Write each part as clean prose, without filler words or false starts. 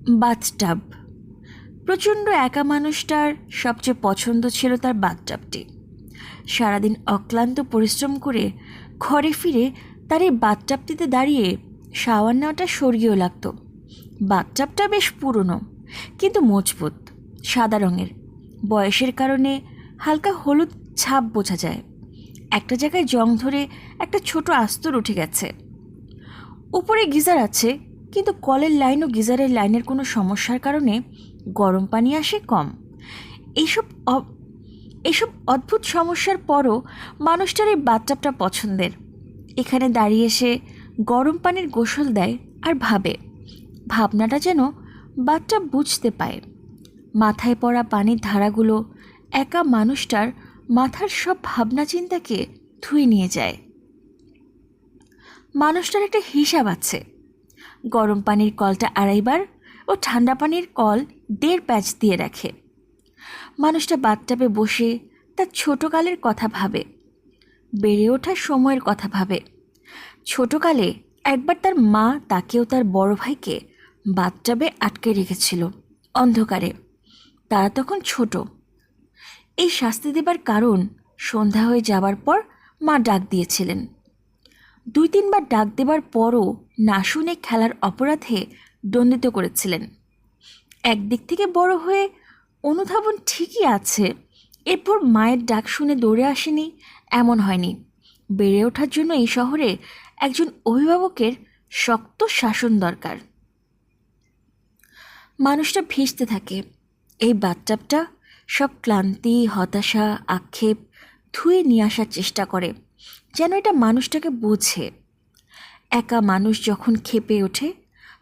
Bathtub. প্রচণ্ড একা মানুষটার সবচেয়ে পছন্দ ছিল তার বাথটাবটি। সারাদিন অক্লান্ত পরিশ্রম করে ঘরে ফিরে তার এই বাথটাবটিতে দাঁড়িয়ে শাওয়ার নেওয়াটা স্বর্গীয় লাগতো। বাথটাবটা বেশ পুরনো কিন্তু মজবুত, সাদা রঙের। বয়সের কারণে হালকা হলুদ ছাপ বোঝা যায়। একটা জায়গায় জং ধরে একটা ছোট আস্তর উঠে গেছে। উপরে গিজার আছে, কিন্তু কলের লাইন ও গিজারের লাইনের কোনো সমস্যার কারণে গরম পানি আসে কম। এইসব এইসব অদ্ভুত সমস্যার পরও মানুষটার এই বাথটাবটা পছন্দের। এখানে দাঁড়িয়ে সে গরম পানির গোসল দেয় আর ভাবে। ভাবনাটা যেন বাথটাব বুঝতে পায়। মাথায় পড়া পানির ধারাগুলো একা মানুষটার মাথার সব ভাবনা চিন্তাকে ধুয়ে নিয়ে যায়। মানুষটার একটা হিসাব আছে। গরম পানির কলটা 2.5 বার ও ঠান্ডা পানির কল 1.5 প্যাচ দিয়ে রাখে। মানুষটা বাথটাবে বসে তার ছোটকালের কথা ভাবে, বেড়ে ওঠার সময়ের কথা ভাবে। ছোটকালে একবার তার মা তাকেও তার বড় ভাইকে বাথটাবে আটকে রেখেছিল অন্ধকারে। তারা তখন ছোট। এই শাস্তি দেবার কারণ সন্ধ্যা হয়ে যাবার পর মা ডাক দিয়েছিলেন। 2-3 বার ডাক দেবার পরও না শুনে খেলার অপরাধে দণ্ডিত করেছিলেন। একদিক থেকে বড় হয়ে অনুধাবন ঠিকই আছে, এরপর মায়ের ডাক শুনে দৌড়ে আসেনি এমন হয়নি। বেড়ে ওঠার জন্য এই শহরে একজন অভিভাবকের শক্ত শাসন দরকার। মানুষটা ভিজতে থাকে। এই বাথটাবটা সব ক্লান্তি, হতাশা, আক্ষেপ ধুয়ে নিয়ে আসার চেষ্টা করে, যেন এটা মানুষটাকে বোঝে। একা মানুষ যখন ক্ষেপে ওঠে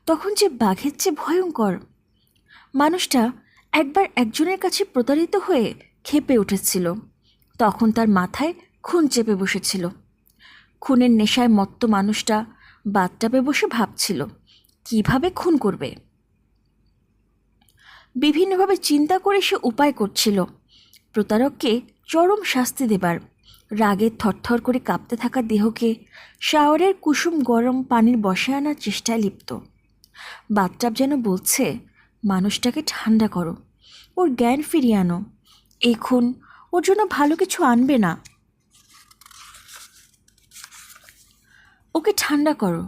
তখন যে বাঘের চেয়ে ভয়ঙ্কর। মানুষটা একবার একজনের কাছে প্রতারিত হয়ে ক্ষেপে উঠেছিল। তখন তার মাথায় খুন চেপে বসেছিল। খুনের নেশায় মত্ত মানুষটা বাথটাবে বসে ভাবছিল কিভাবে খুন করবে। বিভিন্নভাবে চিন্তা করে সে উপায় করছিল প্রতারককে চরম শাস্তি দেবার। রাগে থরথর করে কাঁপতে থাকা দেহকে শাওয়ারের কুসুম গরম পানির বসায় আনার চেষ্টায় লিপ্ত। বাথটাব যেন বলছে, মানুষটাকে ঠান্ডা করো, ওর জ্ঞান ফিরিয়ে আনো। এই খুন ওর জন্য ভালো কিছু আনবে না। ওকে ঠান্ডা করো,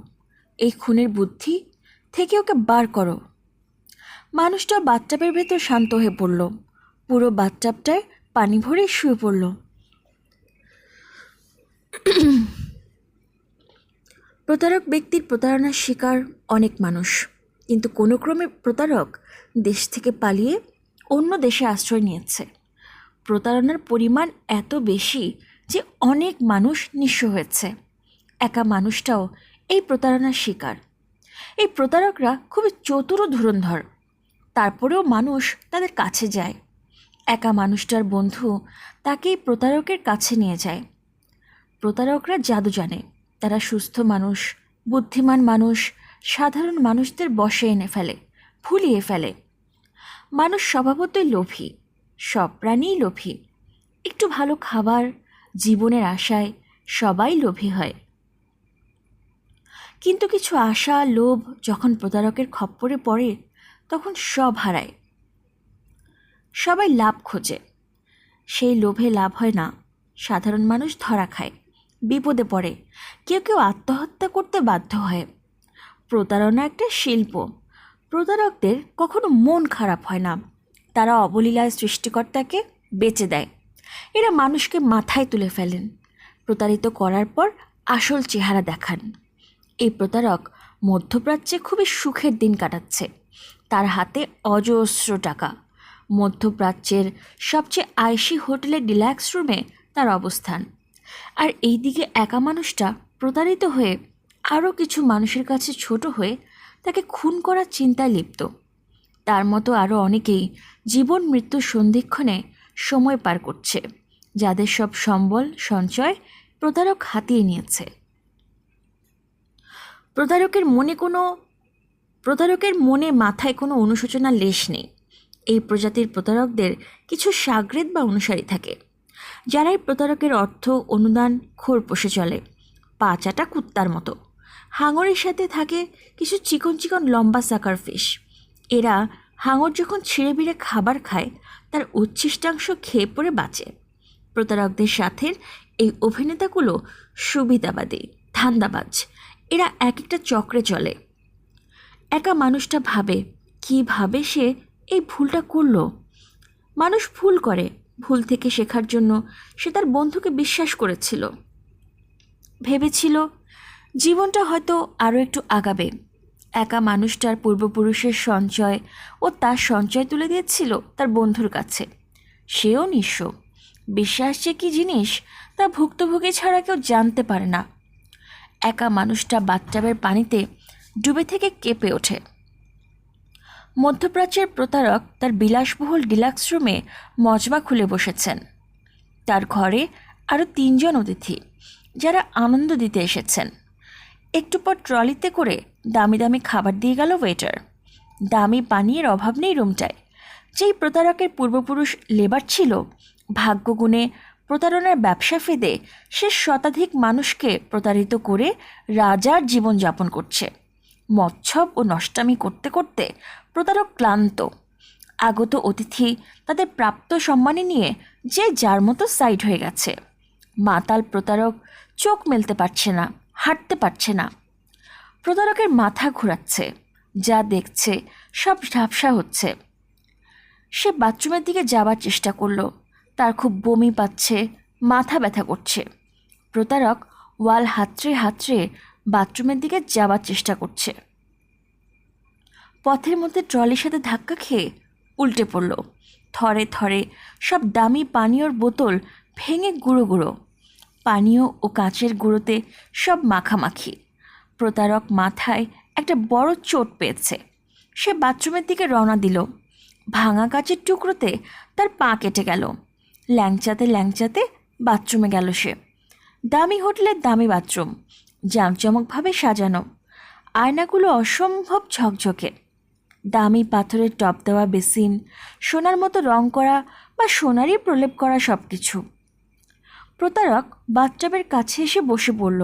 এই খুনের বুদ্ধি থেকে ওকে বার করো। মানুষটা বাথটাবের ভেতর শান্ত হয়ে পড়ল। পুরো বাথটাবটায় পানি ভরে শুয়ে পড়ল। প্রতারক ব্যক্তির প্রতারণার শিকার অনেক মানুষ, কিন্তু কোনো ক্রমে প্রতারক দেশ থেকে পালিয়ে অন্য দেশে আশ্রয় নিয়েছে। প্রতারণার পরিমাণ এত বেশি যে অনেক মানুষ নিঃস্ব হয়েছে। একা মানুষটাও এই প্রতারণার শিকার। এই প্রতারকরা খুবই চতুর ও ধুরন্ধর, তারপরেও মানুষ তাদের কাছে যায়। একা মানুষটার বন্ধু তাকে এই প্রতারকের কাছে নিয়ে যায়। প্রতারকরা জাদু জানে। তারা সুস্থ মানুষ, বুদ্ধিমান মানুষ, সাধারণ মানুষদের বশে এনে ফেলে, ভুলিয়ে ফেলে। মানুষ স্বভাবতই লোভী, সব প্রাণীই লোভী। একটু ভালো খাবার, জীবনের আশায় সবাই লোভী হয়। কিন্তু কিছু আশা, লোভ যখন প্রতারকের খপ্পরে পড়ে তখন সব হারায়। সবাই লাভ খোঁজে, সেই লোভে লাভ হয় না। সাধারণ মানুষ ধরা খায়, বিপদে পড়ে, কেউ কেউ আত্মহত্যা করতে বাধ্য হয়। প্রতারণা একটা শিল্প। প্রতারকদের কখনো মন খারাপ হয় না। তারা অবলীলায় সৃষ্টিকর্তাকে বেচে দেয়। এরা মানুষকে মাথায় তুলে ফেলেন, প্রতারিত করার পর আসল চেহারা দেখান। এই প্রতারক মধ্যপ্রাচ্যে খুবই সুখের দিন কাটাচ্ছে। তার হাতে অজস্র টাকা। মধ্যপ্রাচ্যের সবচেয়ে আয়সী হোটেলের ডিলাক্স রুমে তার অবস্থান। আর এইদিকে একা মানুষটা প্রতারিত হয়ে আরও কিছু মানুষের কাছে ছোট হয়ে তাকে খুন করার চিন্তায় লিপ্ত। তার মতো আরও অনেকেই জীবন মৃত্যুর সন্ধিক্ষণে সময় পার করছে, যাদের সব সম্বল সঞ্চয় প্রতারক হাতিয়ে নিয়েছে। প্রতারকের মনে মাথায় কোনো অনুশোচনার লেশ নেই। এই প্রজাতির প্রতারকদের কিছু সাগরেদ বা অনুসারী থাকে, যারা এই প্রতারকের অর্থ অনুদান খোর পোষে চলে, পা চাটা কুত্তার মতো। হাঙরের সাথে থাকে কিছু চিকন চিকন লম্বা সাকার ফিশ। এরা হাঙর যখন ছিঁড়ে বিড়ে খাবার খায় তার উচ্ছিষ্টাংশ খেয়ে পড়ে বাঁচে। প্রতারকদের সাথে এই অভিনেতাগুলো সুবিধাবাদী, ধান্দাবাজ। এরা এক একটা চক্রে চলে। একা মানুষটা ভাবে কিভাবে সে এই ভুলটা করলো। মানুষ ভুল করে, ভুল থেকে শেখার জন্য সে তার বন্ধুকে বিশ্বাস করেছিল, ভেবেছিল জীবনটা হয়তো আরও একটু আগাবে। একা মানুষটার পূর্বপুরুষের সঞ্চয় ও তার সঞ্চয় তুলে দিয়েছিল তার বন্ধুর কাছে। সেও নিঃস্ব। বিশ্বাস যে কী জিনিস তা ভুক্তভোগী ছাড়া কেউ জানতে পারে না। একা মানুষটা বাথটাবের পানিতে ডুবে থেকে কেঁপে ওঠে। মধ্যপ্রাচ্যের প্রতারক তার বিলাসবহুল ডিলাক্স রুমে মজমা খুলে বসেছেন। তার ঘরে আরও 3 জন অতিথি, যারা আনন্দ দিতে এসেছেন। একটু পর ট্রলিতে করে দামি দামি খাবার দিয়ে গেল ওয়েটার। দামি পানীয়ের অভাব নেই রুমটায়। যেই প্রতারকের পূর্বপুরুষ লেবার ছিল, ভাগ্যগুণে প্রতারণার ব্যবসা ফেদে সে শতাধিক মানুষকে প্রতারিত করে রাজার জীবনযাপন করছে। মৎসব ও নষ্টামি করতে করতে প্রতারক ক্লান্ত। আগত অতিথি তাদের প্রাপ্ত সম্মানী নিয়ে যে যার মতো সাইড হয়ে গেছে। মাতাল প্রতারক চোখ মেলতে পারছে না, হাঁটতে পারছে না। প্রতারকের মাথা ঘোরাচ্ছে, যা দেখছে সব ঝাপসা হচ্ছে। সে বাথরুমের দিকে যাবার চেষ্টা করলো। তার খুব বমি পাচ্ছে, মাথা ব্যথা করছে। প্রতারক ওয়াল হাতড়ে হাতড়ে বাথরুমের দিকে যাবার চেষ্টা করছে। পথের মধ্যে ট্রলির সাথে ধাক্কা খেয়ে উল্টে পড়ল। থরে থরে সব দামি পানীয়র বোতল ভেঙে গুঁড়ো গুঁড়ো। পানীয় ও কাঁচের গুঁড়োতে সব মাখামাখি। প্রতারক মাথায় একটা বড় চোট পেয়েছে। সে বাথরুমের দিকে রওনা দিল। ভাঙা কাচের টুকরোতে তার পা কেটে গেল। ল্যাংচাতে ল্যাংচাতে বাথরুমে গেল সে। দামি হোটেলের দামি বাথরুম, জাঁকজমকভাবে সাজানো। আয়নাগুলো অসম্ভব ঝকঝকে। দামি পাথরের টপ দেওয়া বেসিন, সোনার মতো রং করা বা সোনারই প্রলেপ করা সব কিছু। প্রতারক বাথটাবের কাছে এসে বসে পড়ল।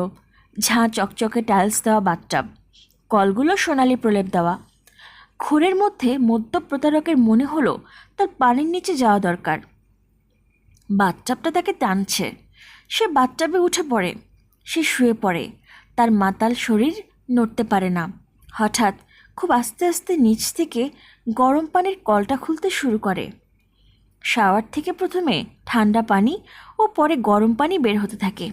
ঝাঁ চকচকে টাইলস দেওয়া বাথটাব, কলগুলো সোনালি প্রলেপ দেওয়া। ঘোরের মধ্যে মধ্য প্রতারকের মনে হলো তার পানির নিচে যাওয়া দরকার। বাথটাবটা তাকে টানছে। সে বাথটাবে উঠে পড়ে। সে শুয়ে পড়ে। তার মাতাল শরীর নড়তে পারে না। হঠাৎ খুব আস্তে আস্তে নিচ থেকে গরম পানির কলটা খুলতে শুরু করে। শাওয়ার থেকে প্রথমে ঠান্ডা পানি ও পরে গরম পানি বের হতে থাকে।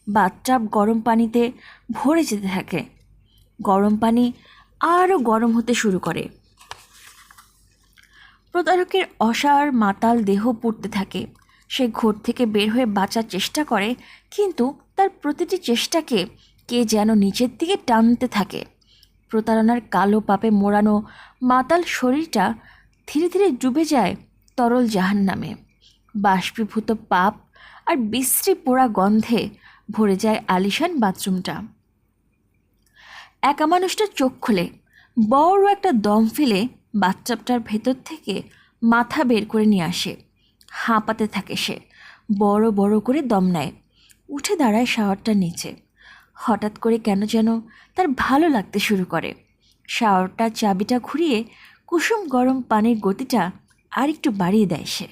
বাথটাব গরম পানিতে ভরে যেতে থাকে। গরম পানি আরও গরম হতে শুরু করে। প্রতারকের অসাড় মাতাল দেহ পুড়তে থাকে। সে ঘোর থেকে বের হয়ে বাঁচার চেষ্টা করে, কিন্তু তার প্রতিটি চেষ্টাকে কে যেন নিচের দিকে টানতে থাকে। প্রতারণার কালো পাপে মোড়ানো মাতাল শরীরটা ধীরে ধীরে ডুবে যায় তরল জাহান্নামে। বাষ্পীভূত পাপ আর বিশ্রী পোড়া গন্ধে ভরে যায় আলিশান বাথরুমটা। একা মানুষটা চোখ খুলে বড় একটা দম ফেলে বাথটাবটার ভেতর থেকে মাথা বের করে নিয়ে আসে। হাঁপাতে থাকে সে, বড় বড় করে দম নেয়। উঠে দাঁড়ায় শাওয়ারটার নিচে। হঠাৎ করে কেন যেন তার ভালো লাগতে শুরু করে। শাওয়ারটার চাবিটা ঘুরিয়ে কুসুম গরম পানির গতিটা আর একটু বাড়িয়ে দেয় সে।